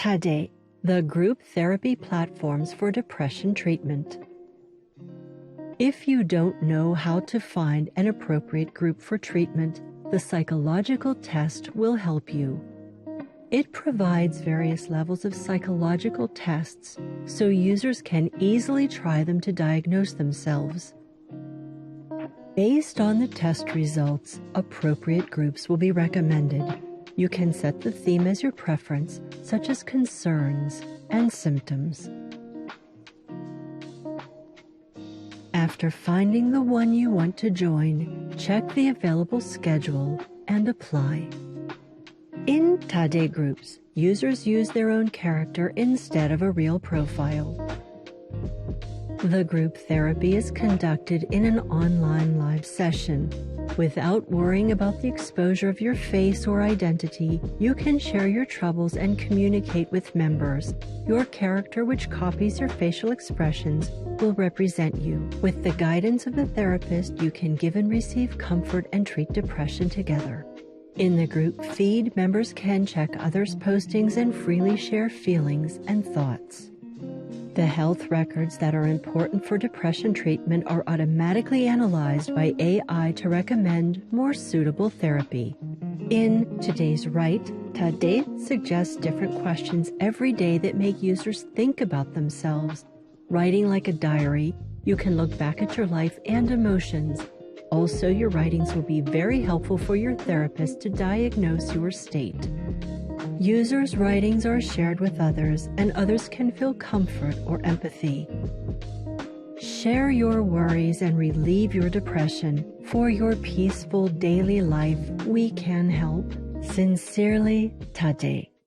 Dadle, the group therapy platforms for depression treatment. If you don't know how to find an appropriate group for treatment, the psychological test will help you. It provides various levels of psychological tests so users can easily try them to diagnose themselves. Based on the test results, appropriate groups will be recommended. You can set the theme as your preference, such as concerns and symptoms. After finding the one you want to join, check the available schedule and apply. In Dadle groups, users use their own character instead of a real profile. The group therapy is conducted in an online live session. Without worrying about the exposure of your face or identity, you can share your troubles and communicate with members. Your character, which copies your facial expressions, will represent you. With the guidance of the therapist, you can give and receive comfort and treat depression together. In the group feed, members can check others' postings and freely share feelings and thoughts. The health records that are important for depression treatment are automatically analyzed by AI to recommend more suitable therapy. In today's Write, Dadle suggests different questions every day that make users think about themselves. Writing like a diary, you can look back at your life and emotions. Also, your writings will be very helpful for your therapist to diagnose your state. Users' writings are shared with others, and others can feel comfort or empathy. Share your worries and relieve your depression. For your peaceful daily life, we can help. Sincerely, Dadle.